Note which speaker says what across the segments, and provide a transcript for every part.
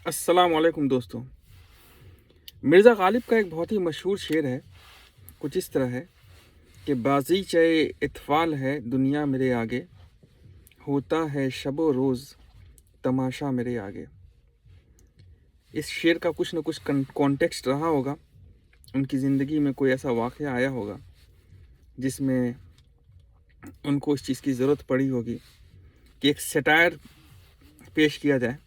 Speaker 1: अस्सलाम वालेकुम दोस्तों। मिर्ज़ा गालिब का एक बहुत ही मशहूर शेर है, कुछ इस तरह है कि बाज़ीचे इत्फ़ाल है दुनिया मेरे आगे, होता है शब-ओ रोज़ तमाशा मेरे आगे। इस शेर का कुछ न कुछ कॉन्टेक्स्ट रहा होगा, उनकी ज़िंदगी में कोई ऐसा वाक़या आया होगा, जिसमें उनको इस चीज़ की ज़रूरत पड़ी होगी कि एक सैटायर पेश किया जाए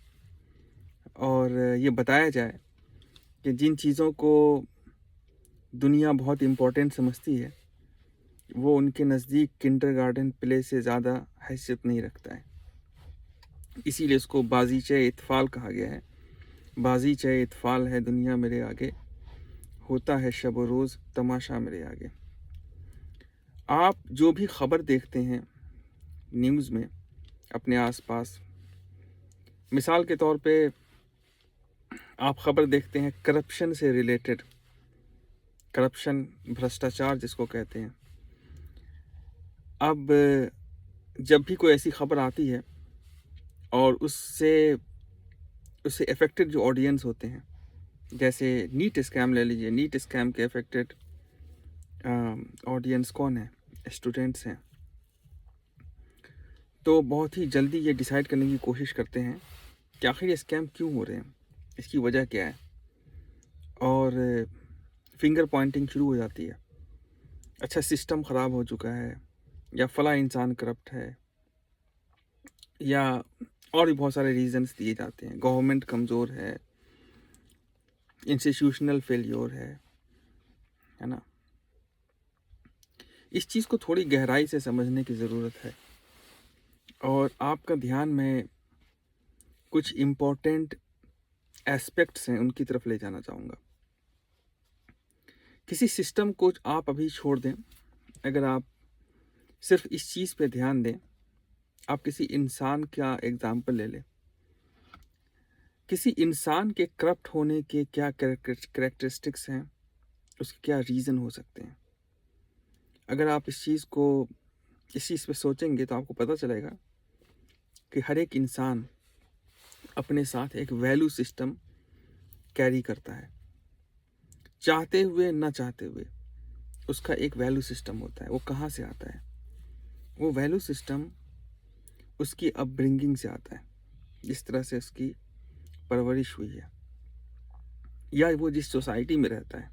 Speaker 1: और ये बताया जाए कि जिन चीज़ों को दुनिया बहुत इम्पोर्टेंट समझती है, वो उनके नज़दीक किंडरगार्टन प्ले से ज़्यादा हैसियत नहीं रखता है। इसीलिए उसको बाज़ीचे इत्फ़ाल कहा गया है। बाज़ीचे इत्फ़ाल है दुनिया मेरे आगे, होता है शब व रोज़ तमाशा मेरे आगे। आप जो भी ख़बर देखते हैं न्यूज़ में अपने आस-पास, मिसाल के तौर पे आप ख़बर देखते हैं करप्शन से रिलेटेड, करप्शन, भ्रष्टाचार जिसको कहते हैं। अब जब भी कोई ऐसी ख़बर आती है और उससे उससे अफ़ेक्टेड जो ऑडियंस होते हैं, जैसे नीट स्कैम ले लीजिए, नीट स्कैम के अफ़ेक्टेड ऑडियंस कौन है? स्टूडेंट्स हैं। तो बहुत ही जल्दी ये डिसाइड करने की कोशिश करते हैं कि आखिर ये स्कैम क्यों हो रहे हैं? इसकी वजह क्या है? और फिंगर पॉइंटिंग शुरू हो जाती है। अच्छा, सिस्टम ख़राब हो चुका है, या फला इंसान करप्ट है, या और भी बहुत सारे रीज़न्स दिए जाते हैं। गवर्नमेंट कमज़ोर है, इंस्टीट्यूशनल फेल्योर है ना? इस चीज़ को थोड़ी गहराई से समझने की ज़रूरत है और आपका ध्यान मैं कुछ इम्पोर्टेंट एस्पेक्ट्स हैं उनकी तरफ ले जाना चाहूँगा। किसी सिस्टम को आप अभी छोड़ दें, अगर आप सिर्फ इस चीज़ पे ध्यान दें, आप किसी इंसान का एग्ज़ाम्पल ले लें। किसी इंसान के करप्ट होने के क्या कैरेक्टरिस्टिक्स हैं, उसके क्या रीज़न हो सकते हैं। अगर आप इस चीज़ पे सोचेंगे तो आपको पता चलेगा कि हर एक इंसान अपने साथ एक वैल्यू सिस्टम कैरी करता है। चाहते हुए ना चाहते हुए उसका एक वैल्यू सिस्टम होता है। वो कहाँ से आता है? वो वैल्यू सिस्टम उसकी अपब्रिंगिंग से आता है, जिस तरह से उसकी परवरिश हुई है, या वो जिस सोसाइटी में रहता है,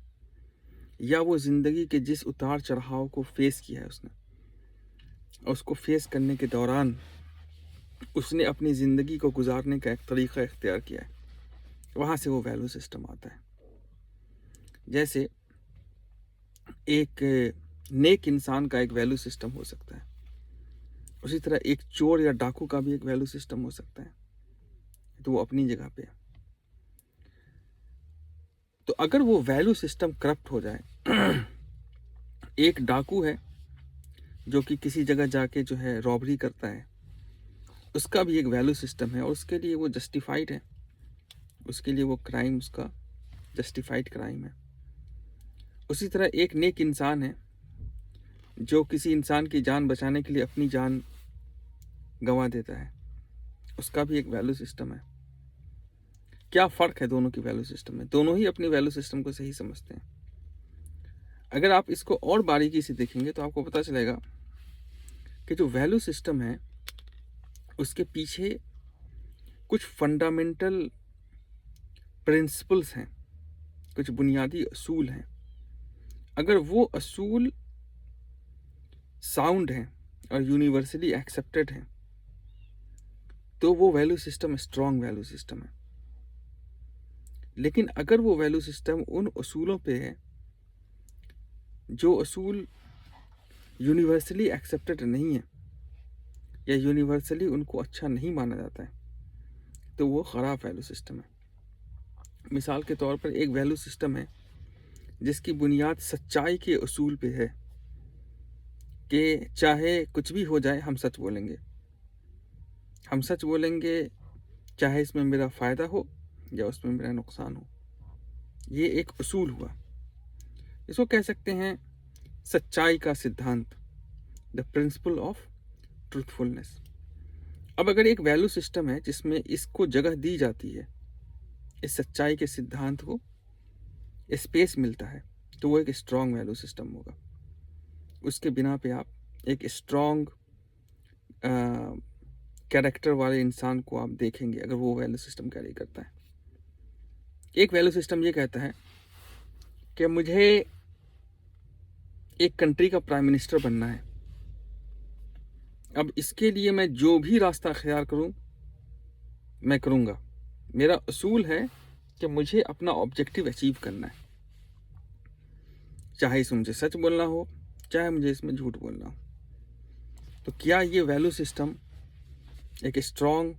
Speaker 1: या वो ज़िंदगी के जिस उतार चढ़ाव को फेस किया है उसने, और उसको फेस करने के दौरान उसने अपनी ज़िंदगी को गुजारने का एक तरीक़ा इख्तियार किया है। वहाँ से वो वैल्यू सिस्टम आता है। जैसे एक नेक इंसान का एक वैल्यू सिस्टम हो सकता है, उसी तरह एक चोर या डाकू का भी एक वैल्यू सिस्टम हो सकता है, तो वो अपनी जगह पे है। तो अगर वो वैल्यू सिस्टम करप्ट हो जाए, एक डाकू है जो कि किसी जगह जाके जो है रॉबरी करता है, उसका भी एक वैल्यू सिस्टम है और उसके लिए वो जस्टिफाइड है, उसके लिए वो क्राइम उसका जस्टिफाइड क्राइम है। उसी तरह एक नेक इंसान है जो किसी इंसान की जान बचाने के लिए अपनी जान गंवा देता है, उसका भी एक वैल्यू सिस्टम है। क्या फ़र्क है दोनों की वैल्यू सिस्टम में? दोनों ही अपनी वैल्यू सिस्टम को सही समझते हैं। अगर आप इसको और बारीकी से देखेंगे तो आपको पता चलेगा कि जो वैल्यू सिस्टम है, उसके पीछे कुछ फंडामेंटल प्रिंसिपल्स हैं, कुछ बुनियादी असूल हैं। अगर वो असूल साउंड हैं और यूनिवर्सली एक्सेप्टेड हैं, तो वो value system strong value system है। लेकिन अगर वो वैल्यू सिस्टम उन असूलों पे है जो असूल यूनिवर्सली एक्सेप्टेड नहीं है, या यूनिवर्सली उनको अच्छा नहीं माना जाता है, तो वो ख़राब वैल्यू सिस्टम है। मिसाल के तौर पर एक वैल्यू सिस्टम है जिसकी बुनियाद सच्चाई के असूल पे है कि चाहे कुछ भी हो जाए हम सच बोलेंगे। हम सच बोलेंगे चाहे इसमें मेरा फ़ायदा हो या उसमें मेरा नुकसान हो। ये एक असूल हुआ। इसको कह सकते हैं सच्चाई का सिद्धांत, द प्रिंसिपल ऑफ ट्रूथफुलनेस। अब अगर एक वैल्यू सिस्टम है जिसमें इसको जगह दी जाती है इस सच्चाई के सिद्धांत को स्पेस मिलता है, तो वो एक स्ट्रॉन्ग वैल्यू सिस्टम होगा। उसके बिना पे आप एक स्ट्रॉन्ग कैरेक्टर वाले इंसान को आप देखेंगे अगर वो वैल्यू सिस्टम कैरी करता है। एक वैल्यू सिस्टम ये कहता है कि मुझे एक कंट्री का प्राइम मिनिस्टर बनना है। अब इसके लिए मैं जो भी रास्ता अख्तियार करूं मैं करूंगा। मेरा असूल है कि मुझे अपना ऑब्जेक्टिव अचीव करना है, चाहे इसमें मुझे सच बोलना हो, चाहे मुझे इसमें झूठ बोलना हो। तो क्या ये वैल्यू सिस्टम एक स्ट्रॉन्ग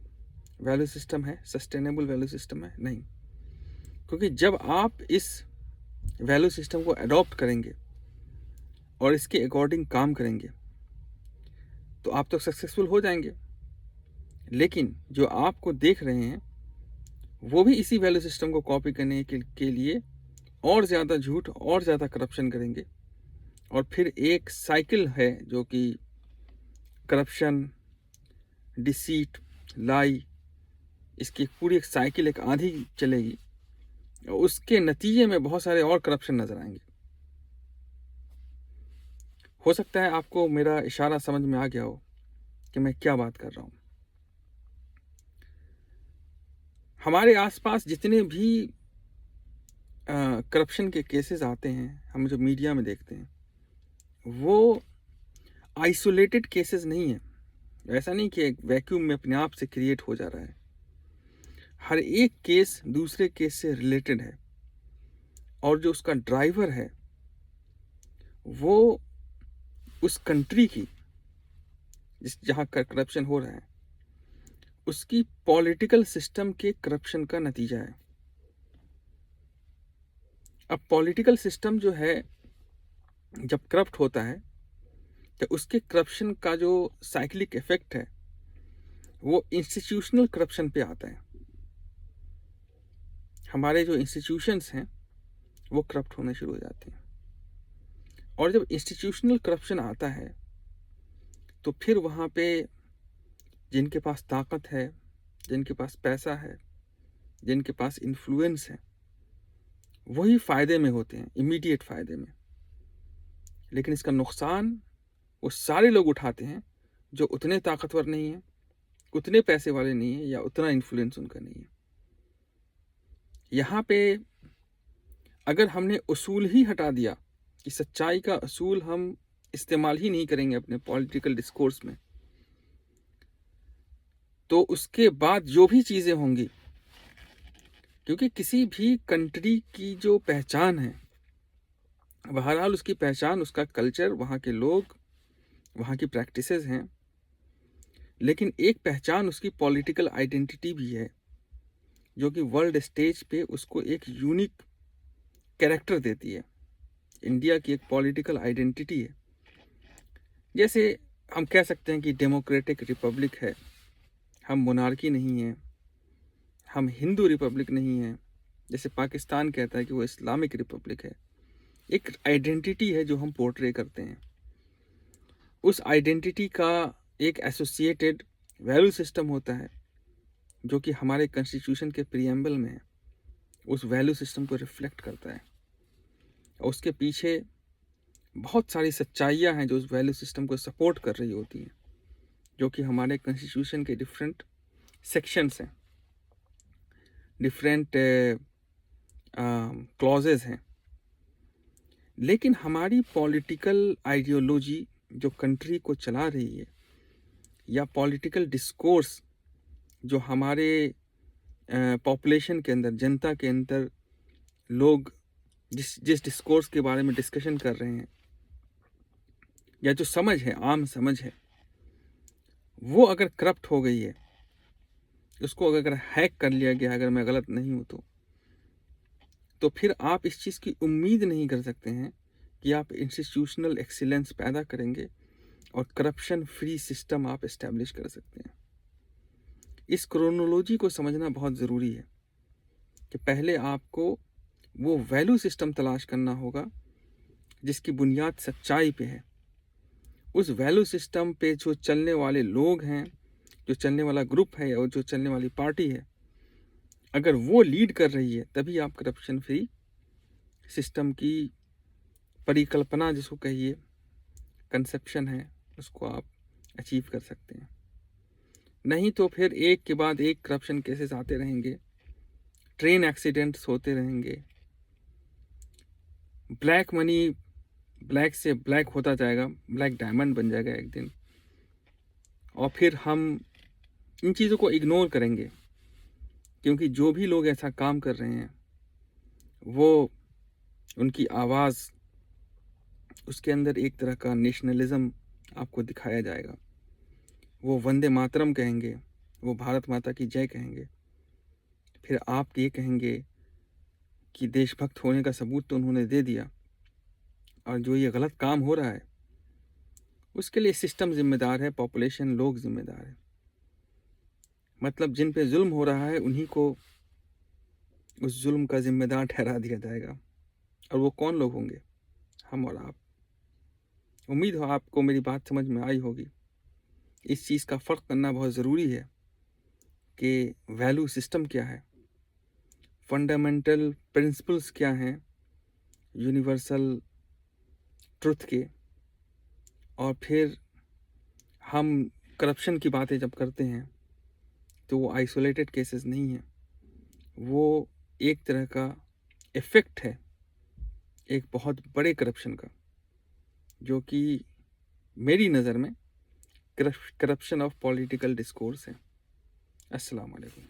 Speaker 1: वैल्यू सिस्टम है, सस्टेनेबल वैल्यू सिस्टम है? नहीं, क्योंकि जब आप इस वैल्यू सिस्टम को अडॉप्ट करेंगे और इसके अकॉर्डिंग काम करेंगे तो आप तो सक्सेसफुल हो जाएंगे, लेकिन जो आपको देख रहे हैं वो भी इसी वैल्यू सिस्टम को कॉपी करने के लिए और ज़्यादा झूठ और ज़्यादा करप्शन करेंगे, और फिर एक साइकिल है जो कि करप्शन, डिसीट, लाई, इसकी पूरी एक साइकिल, एक आंधी चलेगी और उसके नतीजे में बहुत सारे और करप्शन नजर आएंगे। हो सकता है आपको मेरा इशारा समझ में आ गया हो कि मैं क्या बात कर रहा हूं। हमारे आसपास जितने भी करप्शन के केसेस आते हैं, हम जो मीडिया में देखते हैं, वो आइसोलेटेड केसेस नहीं है। ऐसा नहीं कि एक वैक्यूम में अपने आप से क्रिएट हो जा रहा है। हर एक केस दूसरे केस से रिलेटेड है, और जो उसका ड्राइवर है वो उस कंट्री की जहाँ करप्शन हो रहा है उसकी पॉलिटिकल सिस्टम के करप्शन का नतीजा है। अब पॉलिटिकल सिस्टम जो है जब करप्ट होता है तो उसके करप्शन का जो साइक्लिक इफेक्ट है वो इंस्टीट्यूशनल करप्शन पे आता है। हमारे जो इंस्टीट्यूशंस हैं वो करप्ट होने शुरू हो जाते हैं, और जब इंस्टीट्यूशनल करप्शन आता है तो फिर वहाँ पे जिनके पास ताकत है, जिनके पास पैसा है, जिनके पास इन्फ्लुएंस है, वही फ़ायदे में होते हैं, इमीडिएट फ़ायदे में। लेकिन इसका नुकसान वो सारे लोग उठाते हैं जो उतने ताकतवर नहीं हैं, उतने पैसे वाले नहीं हैं, या उतना इन्फ्लुएंस उनका नहीं है। यहाँ पे अगर हमने उसूल ही हटा दिया कि सच्चाई का असूल हम इस्तेमाल ही नहीं करेंगे अपने पॉलिटिकल डिस्कोर्स में, तो उसके बाद जो भी चीज़ें होंगी, क्योंकि किसी भी कंट्री की जो पहचान है, बहरहाल उसकी पहचान उसका कल्चर, वहाँ के लोग, वहाँ की प्रैक्टिसेस हैं, लेकिन एक पहचान उसकी पॉलिटिकल आइडेंटिटी भी है जो कि वर्ल्ड स्टेज पे उसको एक यूनिक कैरेक्टर देती है। इंडिया की एक पॉलिटिकल आइडेंटिटी है। जैसे हम कह सकते हैं कि डेमोक्रेटिक रिपब्लिक है, हम मोनार्की नहीं हैं, हम हिंदू रिपब्लिक नहीं हैं, जैसे पाकिस्तान कहता है कि वो इस्लामिक रिपब्लिक है। एक आइडेंटिटी है जो हम पोर्ट्रे करते हैं। उस आइडेंटिटी का एक एसोसिएटेड वैल्यू सिस्टम होता है जो कि हमारे कॉन्स्टिट्यूशन के प्रीएम्बल में है, उस वैल्यू सिस्टम को रिफ्लेक्ट करता है, और उसके पीछे बहुत सारी सच्चाइयाँ हैं जो उस वैल्यू सिस्टम को सपोर्ट कर रही होती हैं, जो कि हमारे कॉन्स्टिट्यूशन के डिफरेंट सेक्शंस हैं, डिफरेंट क्लॉजेज हैं। लेकिन हमारी पॉलिटिकल आइडियोलॉजी जो कंट्री को चला रही है, या पॉलिटिकल डिस्कोर्स जो हमारे पॉपुलेशन के अंदर, जनता के अंदर लोग जिस डिस्कोर्स के बारे में डिस्कशन कर रहे हैं, या जो समझ है, आम समझ है, वो अगर करप्ट हो गई है, उसको अगर हैक कर लिया गया, अगर मैं गलत नहीं हूँ तो फिर आप इस चीज़ की उम्मीद नहीं कर सकते हैं कि आप इंस्टीट्यूशनल एक्सीलेंस पैदा करेंगे और करप्शन फ्री सिस्टम आप इस्टेब्लिश कर सकते हैं। इस क्रोनोलॉजी को समझना बहुत ज़रूरी है कि पहले आपको वो वैल्यू सिस्टम तलाश करना होगा जिसकी बुनियाद सच्चाई पे है। उस वैल्यू सिस्टम पे जो चलने वाले लोग हैं, जो चलने वाला ग्रुप है और जो चलने वाली पार्टी है, अगर वो लीड कर रही है तभी आप करप्शन फ्री सिस्टम की परिकल्पना जिसको कहिए, कंसेप्शन है, उसको आप अचीव कर सकते हैं। नहीं तो फिर एक के बाद एक करप्शन केसेस आते रहेंगे, ट्रेन एक्सीडेंट्स होते रहेंगे, ब्लैक मनी ब्लैक से ब्लैक होता जाएगा, ब्लैक डायमंड बन जाएगा एक दिन, और फिर हम इन चीज़ों को इग्नोर करेंगे, क्योंकि जो भी लोग ऐसा काम कर रहे हैं वो उनकी आवाज़, उसके अंदर एक तरह का नेशनलिज्म आपको दिखाया जाएगा। वो वंदे मातरम कहेंगे, वो भारत माता की जय कहेंगे, फिर आप ये कहेंगे कि देशभक्त होने का सबूत तो उन्होंने दे दिया, और जो ये गलत काम हो रहा है उसके लिए सिस्टम जिम्मेदार है, पॉपुलेशन, लोग जिम्मेदार है। मतलब जिन पे जुल्म हो रहा है उन्हीं को उस जुल्म का जिम्मेदार ठहरा दिया जाएगा। और वो कौन लोग होंगे? हम और आप। उम्मीद हो आपको मेरी बात समझ में आई होगी। इस चीज़ का फ़र्क करना बहुत ज़रूरी है कि वैल्यू सिस्टम क्या है, फंडामेंटल प्रिंसिपल्स क्या हैं यूनिवर्सल ट्रुथ के, और फिर हम करप्शन की बातें जब करते हैं तो वो आइसोलेटेड केसेस नहीं हैं, वो एक तरह का इफ़ेक्ट है एक बहुत बड़े करप्शन का, जो कि मेरी नज़र में करप्शन ऑफ पॉलिटिकल डिस्कोर्स है। अस्सलाम वालेकुम।